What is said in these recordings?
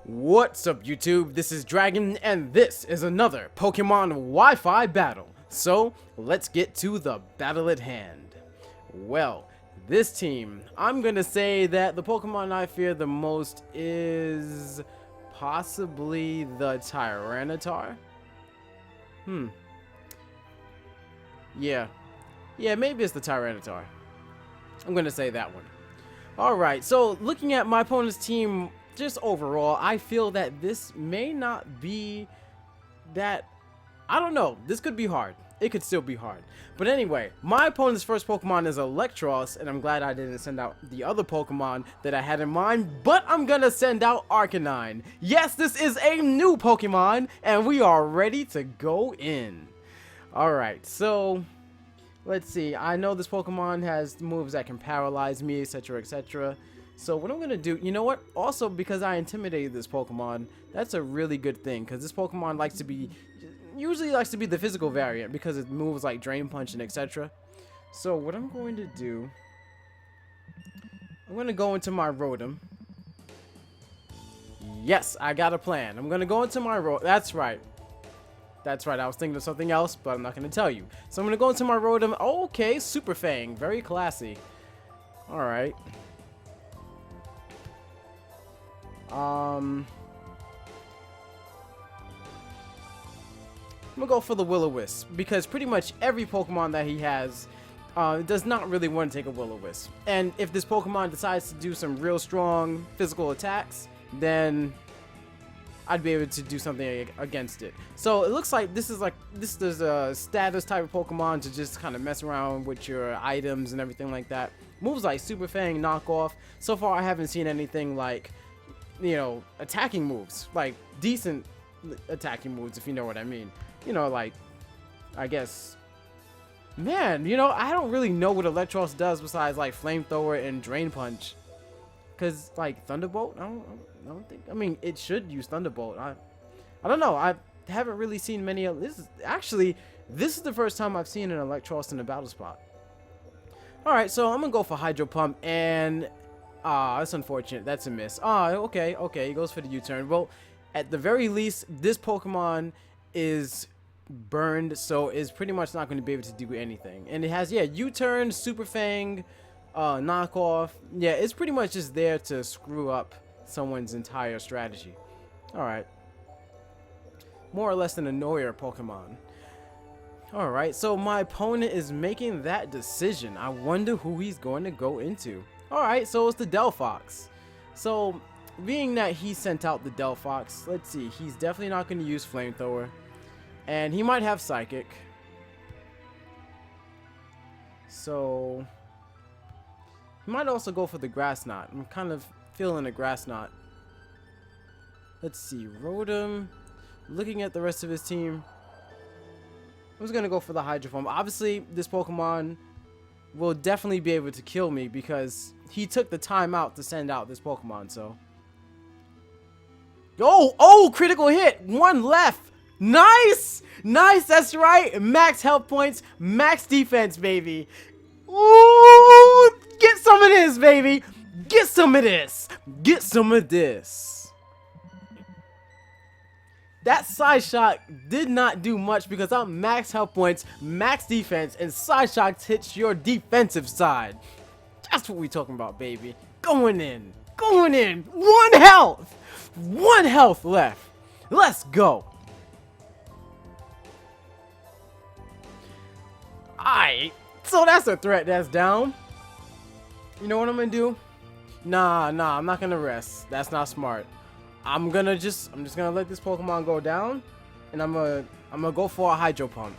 What's up, YouTube? This is Dragon, and this is another Pokemon Wi-Fi battle. So, let's get to the battle at hand. Well, this team, I'm gonna say that the Pokemon I fear the most is possibly the Tyranitar. Yeah, maybe it's the Tyranitar. I'm gonna say that one. Alright, so looking at my opponent's team, just overall, I feel that this may not be that... I don't know. This could be hard. It could still be hard. But anyway, my opponent's first Pokemon is Electros, and I'm glad I didn't send out the other Pokemon that I had in mind, but I'm gonna send out Arcanine. Yes, this is a new Pokemon, and we are ready to go in. Alright, so... let's see. I know this Pokemon has moves that can paralyze me, etc, etc. So what I'm going to do, you know what? Also, because I intimidated this Pokemon, that's a really good thing. Because this Pokemon usually likes to be the physical variant because it moves like Drain Punch and etc. So what I'm going to do, I'm going to go into my Rotom. Yes, I got a plan. I'm going to go into my Rotom. That's right. That's right, I was thinking of something else, but I'm not going to tell you. So I'm going to go into my Rotom. Okay, Super Fang. Very classy. Alright. I'm going to go for the Will-O-Wisp, because pretty much every Pokemon that he has does not really want to take a Will-O-Wisp. And if this Pokemon decides to do some real strong physical attacks, then I'd be able to do something against it. So it looks like this is a status type of Pokemon to just kind of mess around with your items and everything like that. Moves like Super Fang, Knockoff. So far I haven't seen anything like, you know, attacking moves, like decent attacking moves, if you know what I mean. You know, like, I guess, man, you know, I don't really know what Electros does besides like Flamethrower and Drain Punch. Cause like Thunderbolt, I don't think. I mean, it should use Thunderbolt. I don't know. I haven't really seen many of this. This is the first time I've seen an Electros in a battle spot. All right, so I'm gonna go for Hydro Pump, and that's unfortunate. That's a miss. Okay. He goes for the U-turn. Well, at the very least, this Pokemon is burned, so is pretty much not going to be able to do anything. And it has, yeah, U-turn, Super Fang, Knockoff. Yeah, it's pretty much just there to screw up someone's entire strategy. Alright. More or less an annoyer Pokemon. Alright, so my opponent is making that decision. I wonder who he's going to go into. Alright, so it's the Delphox. So, being that he sent out the Delphox, let's see, he's definitely not going to use Flamethrower. And he might have Psychic. So, he might also go for the Grass Knot. I'm kind of feeling a Grass Knot. Let's see, Rotom. Looking at the rest of his team, I'm just going to go for the Hydro Pump. Obviously, this Pokemon will definitely be able to kill me because he took the time out to send out this Pokemon, so. Oh, critical hit. One left. Nice, that's right. Max health points, max defense, baby. Ooh, get some of this, baby. Get some of this. That Side Shock did not do much because I'm max health points, max defense, and Side Shock hits your defensive side. That's what we talking about, baby. Going in. One health left. Let's go. Alright, so that's a threat that's down. You know what I'm gonna do? Nah, I'm not gonna rest. That's not smart. I'm just gonna let this Pokemon go down, and I'm gonna go for a Hydro Pump.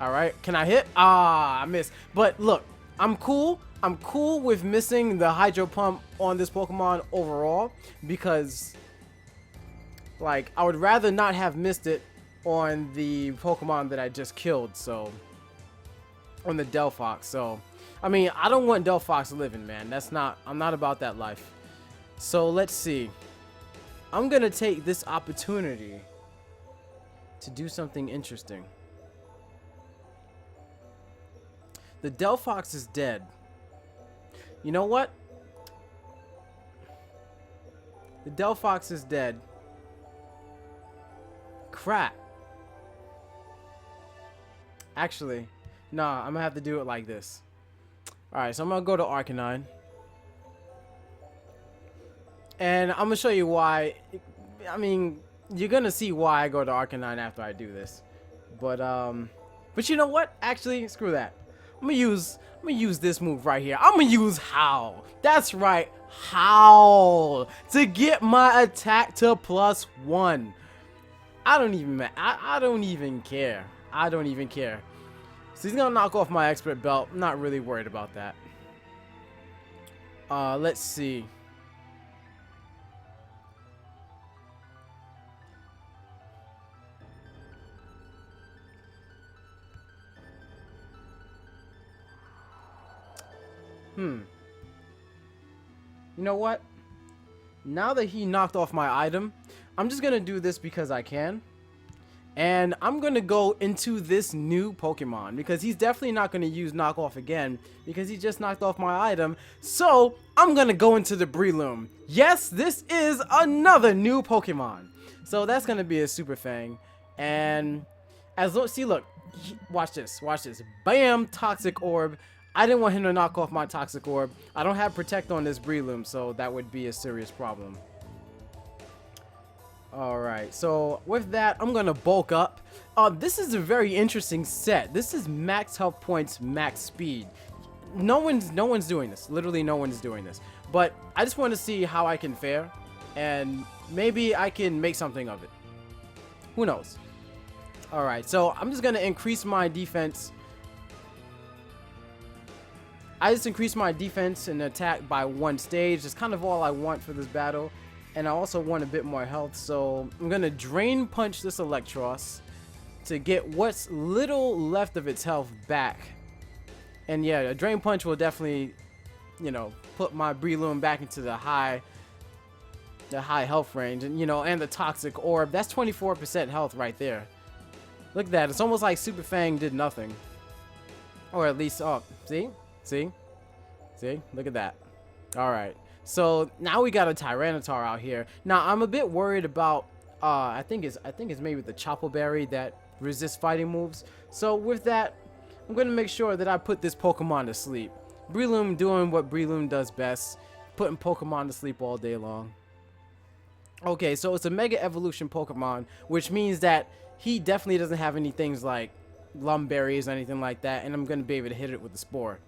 Alright, can I hit? I missed. But look, I'm cool with missing the Hydro Pump on this Pokemon overall, because like I would rather not have missed it on the Pokemon that I just killed, so on the Delphox. So I mean, I don't want Delphox living, man. I'm not about that life. So let's see. I'm gonna take this opportunity to do something interesting. The Delphox is dead. You know what? The Delphox is dead. Crap. Actually, nah, I'm gonna have to do it like this. Alright, so I'm gonna go to Arcanine. And I'm gonna show you why. I mean, you're gonna see why I go to Arcanine after I do this. But you know what? Actually, screw that. I'm gonna use this move right here. I'm gonna use Howl. That's right, Howl, to get my attack to +1. I don't even care. I don't even care. So he's gonna knock off my expert belt. I'm not really worried about that. Let's see. You know what? Now that he knocked off my item, I'm just gonna do this because I can. And I'm gonna go into this new Pokemon because he's definitely not gonna use knockoff again because he just knocked off my item. So I'm gonna go into the Breloom. Yes, this is another new Pokemon. So that's gonna be a Super Fang. And see, look, watch this, bam, Toxic Orb. I didn't want him to knock off my Toxic Orb. I don't have Protect on this Breloom, so that would be a serious problem. Alright, so with that, I'm gonna bulk up. This is a very interesting set. This is max health points, max speed. No one's doing this. Literally no one's doing this. But I just want to see how I can fare, and maybe I can make something of it. Who knows? Alright, so I'm just gonna increase my defense. I just increased my defense and attack by 1 stage. That's kind of all I want for this battle. And I also want a bit more health, so I'm going to Drain Punch this Electros to get what's little left of its health back. And yeah, a Drain Punch will definitely, you know, put my Breloom back into the high health range. And, you know, and the Toxic Orb, that's 24% health right there. Look at that. It's almost like Super Fang did nothing. Or at least, oh, see? See? Look at that. Alright. So now we got a Tyranitar out here. Now I'm a bit worried about I think it's maybe the Chople Berry that resists fighting moves. So with that, I'm gonna make sure that I put this Pokemon to sleep. Breloom doing what Breloom does best, putting Pokemon to sleep all day long. Okay, so it's a Mega Evolution Pokemon, which means that he definitely doesn't have any things like Lumberries or anything like that, and I'm gonna be able to hit it with the Spore.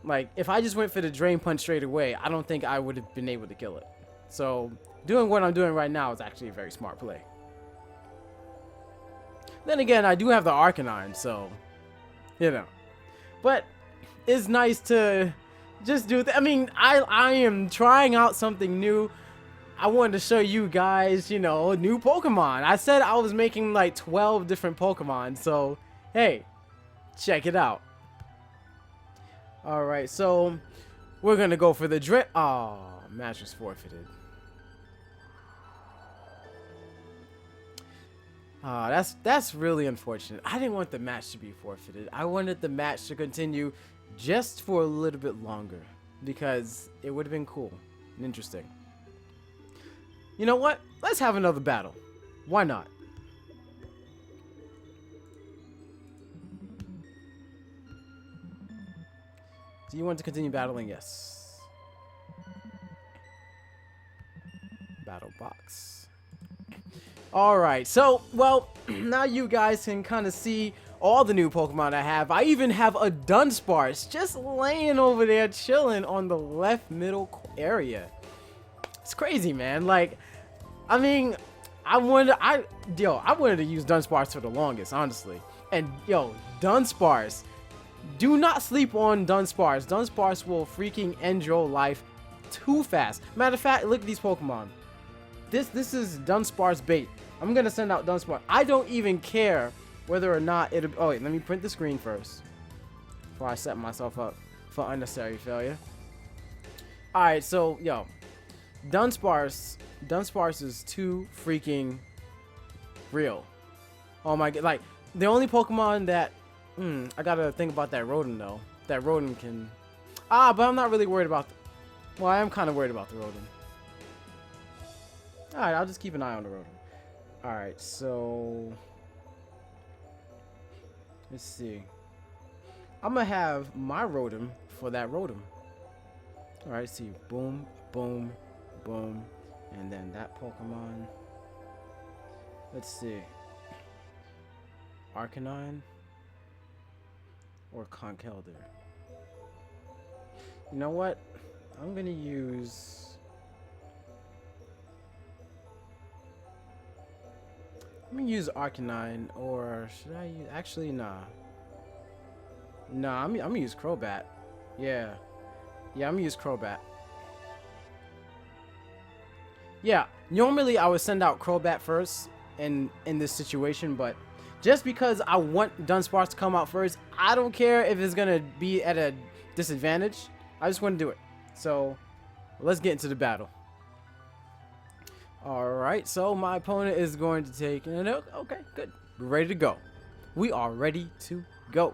Like, if I just went for the Drain Punch straight away, I don't think I would have been able to kill it. So, doing what I'm doing right now is actually a very smart play. Then again, I do have the Arcanine, so, you know. But, it's nice to just do that. I mean, I am trying out something new. I wanted to show you guys, you know, new Pokemon. I said I was making like 12 different Pokemon, so, hey, check it out. Alright, so we're gonna go for the match was forfeited. That's really unfortunate. I didn't want the match to be forfeited. I wanted the match to continue just for a little bit longer because it would have been cool and interesting. You know what? Let's have another battle. Why not? Do you want to continue battling? Yes. Battle box. Alright, so, well, now you guys can kind of see all the new Pokemon I have. I even have a Dunsparce just laying over there chilling on the left middle area. It's crazy, man. Like, I mean, I wanted to use Dunsparce for the longest, honestly. And, yo, Dunsparce. Do not sleep on Dunsparce. Dunsparce will freaking end your life too fast. Matter of fact, look at these Pokemon. This is Dunsparce bait. I'm gonna send out Dunsparce. I don't even care whether or not it'll. Oh wait, let me print the screen first before I set myself up for unnecessary failure. All right, so yo, Dunsparce is too freaking real. Oh my god, like the only Pokemon that. I gotta think about that Rodent though. That Rodent can. But I'm not really worried about. Well, I am kind of worried about the Rodent. Alright, I'll just keep an eye on the Rotom. Alright, so let's see. I'm gonna have my Rotom for that Rotom. Alright, see. Boom, boom, boom. And then that Pokemon. Let's see. Arcanine or Conkeldurr. You know what? I'm gonna use... I'm gonna use Arcanine, or should I use... Actually, nah. Nah, I'm gonna use Crobat. Yeah. Yeah, I'm gonna use Crobat. Yeah, normally I would send out Crobat first in this situation, but just because I want Dunsparce to come out first, I don't care if it's gonna be at a disadvantage. I just want to do it. So, let's get into the battle. Alright, so my opponent is going to take... Okay, good. We're ready to go. We are ready to go.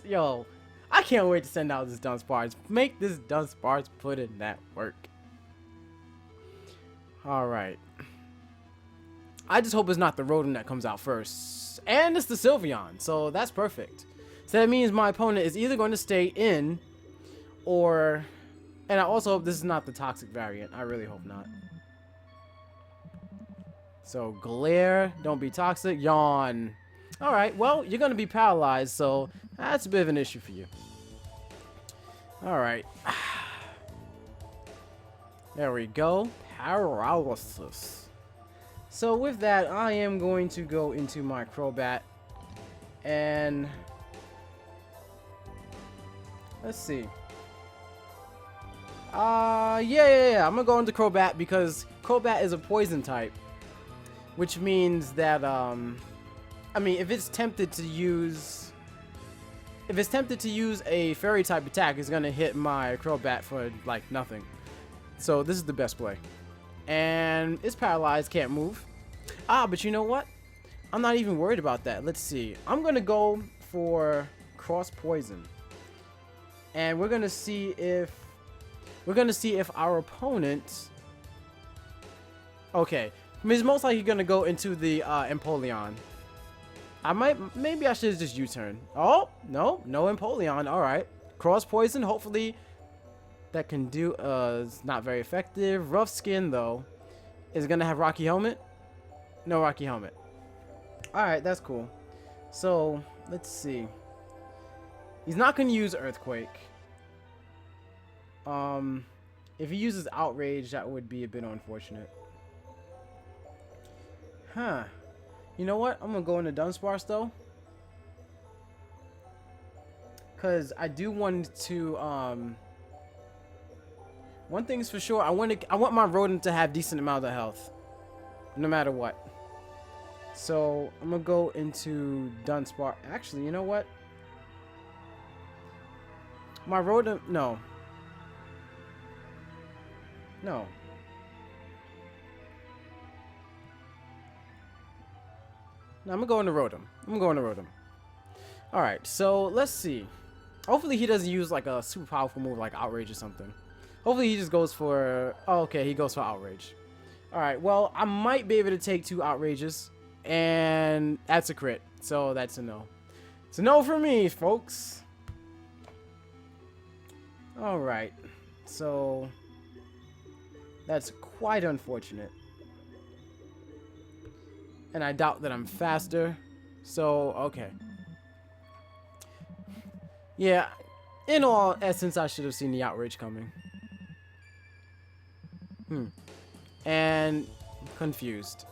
Yo, I can't wait to send out this Dunsparce. Make this Dunsparce put in that work. Alright. I just hope it's not the Rotom that comes out first. And it's the Sylveon, so that's perfect. So that means my opponent is either going to stay in, or... And I also hope this is not the toxic variant. I really hope not. So, Glare, don't be toxic. Yawn. Alright, well, you're going to be paralyzed, so that's a bit of an issue for you. Alright. There we go. Paralysis. So with that, I am going to go into my Crobat. And... let's see. Yeah. I'm going to go into Crobat because Crobat is a poison type. Which means that, I mean, if it's tempted to use a fairy type attack, it's gonna hit my Crobat for like nothing. So this is the best play. And it's paralyzed, can't move. But you know what? I'm not even worried about that. Let's see. I'm gonna go for cross poison. And we're gonna see if our opponent... Okay. He's most likely gonna go into the Empoleon. Maybe I should just U-turn. Oh, no Empoleon. Alright. Cross poison, hopefully that can do, it's not very effective. Rough Skin, though, is gonna have Rocky Helmet. No Rocky Helmet. Alright, that's cool. So, let's see. He's not gonna use Earthquake. If he uses Outrage, that would be a bit unfortunate. Huh. You know what? I'm gonna go into Dunsparce though, cause I do want to. One thing's for sure. I want my Rodent to have decent amount of health, no matter what. So I'm gonna go into Dunsparce. Actually, you know what? My Rodent. No. No, I'm going to Rotom. Alright, so let's see. Hopefully he doesn't use like a super powerful move like Outrage or something. Hopefully he just goes for... Oh, okay, he goes for Outrage. Alright, well, I might be able to take 2 Outrages. And that's a crit. So that's a no. It's a no for me, folks. Alright. So... that's quite unfortunate. And I doubt that I'm faster. So, okay. Yeah, in all essence, I should have seen the Outrage coming. And confused.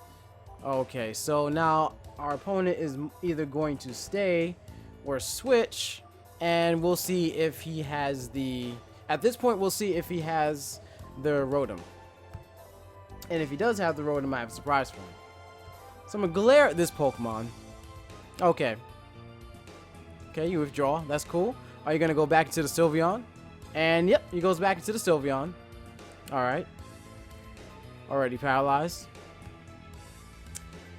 Okay, so now our opponent is either going to stay or switch. And we'll see if he has the... At this point, we'll see if he has the Rotom. And if he does have the Rotom, I have a surprise for him. So I'm going to glare at this Pokemon. Okay. Okay, you withdraw. That's cool. Are you going to go back into the Sylveon? And yep, he goes back into the Sylveon. Alright. Already paralyzed.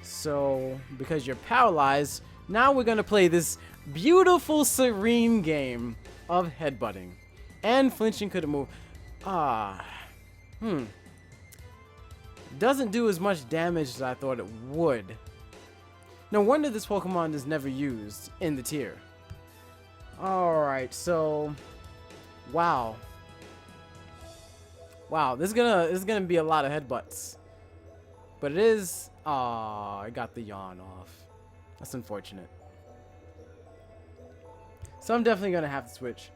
So, because you're paralyzed, now we're going to play this beautiful, serene game of headbutting. And flinching couldn't move. doesn't do as much damage as I thought it would. No wonder this Pokemon is never used in the tier. Alright, so wow. Wow, this is gonna be a lot of headbutts. But it is I got the yawn off. That's unfortunate. So I'm definitely gonna have to switch.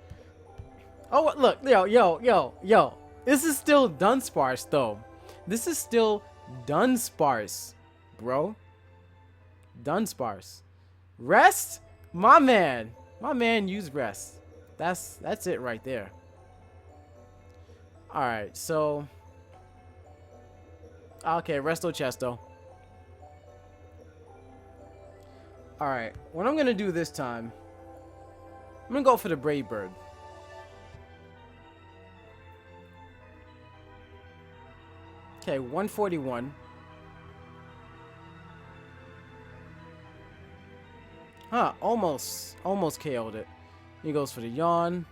Oh look, yo. This is still Dunsparce though. This is still Dunsparce, bro. Dunsparce. Rest? My man. My man used rest. That's it right there. Alright, so okay, Resto Chesto. Alright, what I'm gonna do this time, I'm gonna go for the Brave Bird. Okay, 141. Huh, almost KO'd it. He goes for the yawn.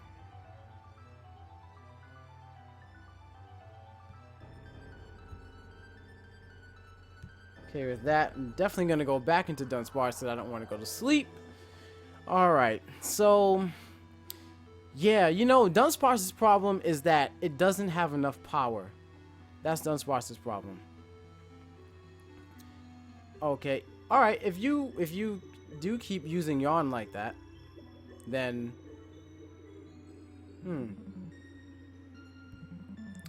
Okay, with that, I'm definitely gonna go back into Dunsparce so I don't want to go to sleep. Alright, so yeah, you know, Dunsparce's problem is that it doesn't have enough power. That's Dunsparce's problem. Okay, alright, if you do keep using yawn like that, then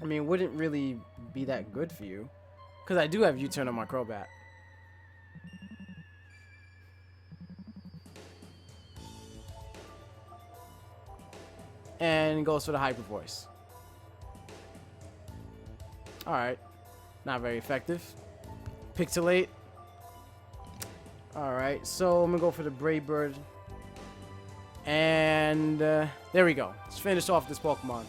I mean, wouldn't really be that good for you. Because I do have U-turn on my Crobat. And goes for the Hyper Voice. Alright. Not very effective. Pixelate. Alright, so I'm going to go for the Brave Bird. And there we go. Let's finish off this Pokemon.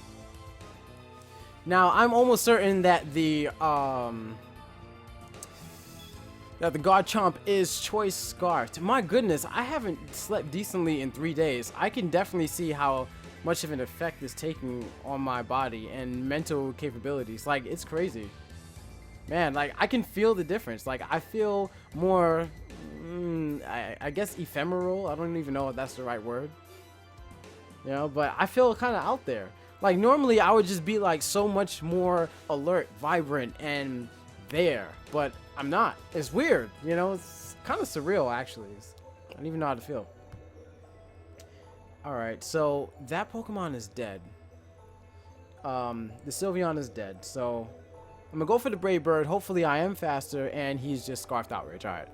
Now, I'm almost certain that the Garchomp is Choice Scarfed. My goodness, I haven't slept decently in 3 days. I can definitely see how much of an effect it's taking on my body and mental capabilities. Like, it's crazy. Man, like, I can feel the difference. Like, I feel more, I guess ephemeral. I don't even know if that's the right word. You know, but I feel kind of out there. Like, normally I would just be like so much more alert, vibrant, and there. But I'm not. It's weird. You know, it's kind of surreal, actually. I don't even know how to feel. Alright, so that Pokemon is dead. The Sylveon is dead. So I'm going to go for the Brave Bird. Hopefully I am faster, and he's just Scarfed Outrage. Alright.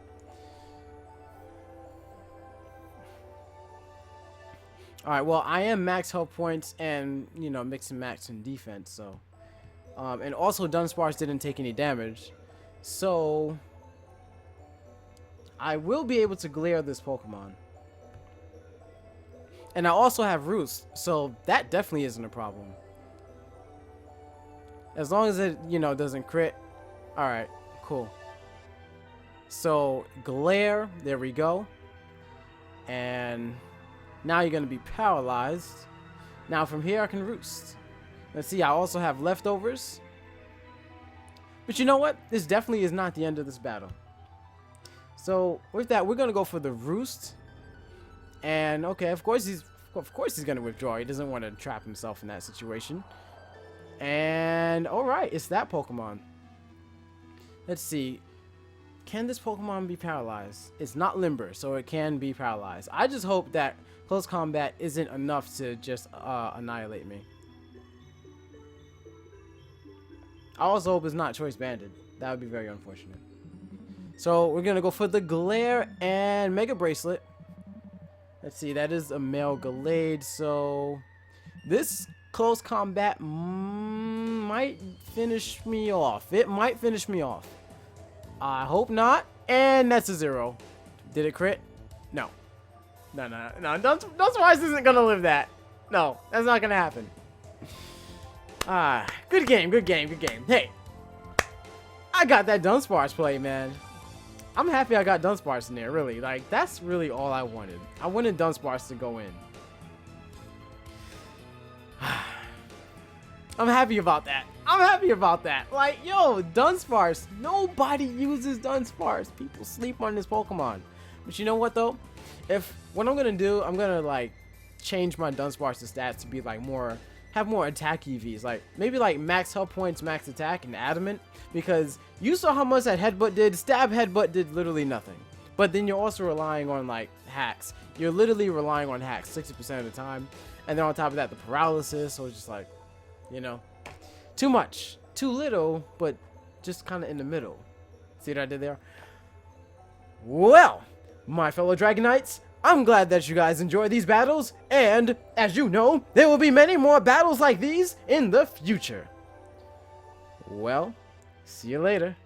Alright, well, I am max health points and, you know, mix and max in defense, so. And also, Dunsparce didn't take any damage. So, I will be able to glare this Pokemon. And I also have Roost, so that definitely isn't a problem. As long as it, you know, doesn't crit. Alright, cool. So, glare, there we go. And now you're going to be paralyzed. Now from here I can Roost. Let's see, I also have leftovers. But you know what? This definitely is not the end of this battle. So with that, we're going to go for the Roost. And okay, of course he's going to withdraw. He doesn't want to trap himself in that situation. And alright, it's that Pokemon. Let's see. Can this Pokemon be paralyzed? It's not limber, so it can be paralyzed. I just hope that close combat isn't enough to just annihilate me. I also hope it's not choice banded. That would be very unfortunate. So we're going to go for the Glare and Mega Bracelet. Let's see, that is a male Gallade, so this close combat might finish me off. It might finish me off. I hope not. And that's a 0. Did it crit? No. No. Dunsparce isn't going to live that. No, that's not going to happen. Good game. Hey, I got that Dunsparce play, man. I'm happy I got Dunsparce in there, really. Like, that's really all I wanted. I wanted Dunsparce to go in. I'm happy about that. I'm happy about that. Like, yo, Dunsparce. Nobody uses Dunsparce. People sleep on this Pokemon. But you know what, though? What I'm going to do, I'm going to, like, change my Dunsparce's stats to be, like, have more attack EVs. Like, maybe, like, max health points, max attack, and adamant. Because you saw how much that Headbutt did. Stab Headbutt did literally nothing. But then you're also relying on, like, hacks. You're literally relying on hacks 60% of the time. And then on top of that, the paralysis. So it's just like, you know, too much. Too little, but just kind of in the middle. See what I did there? Well, my fellow Dragonites, I'm glad that you guys enjoy these battles. And, as you know, there will be many more battles like these in the future. Well, see you later.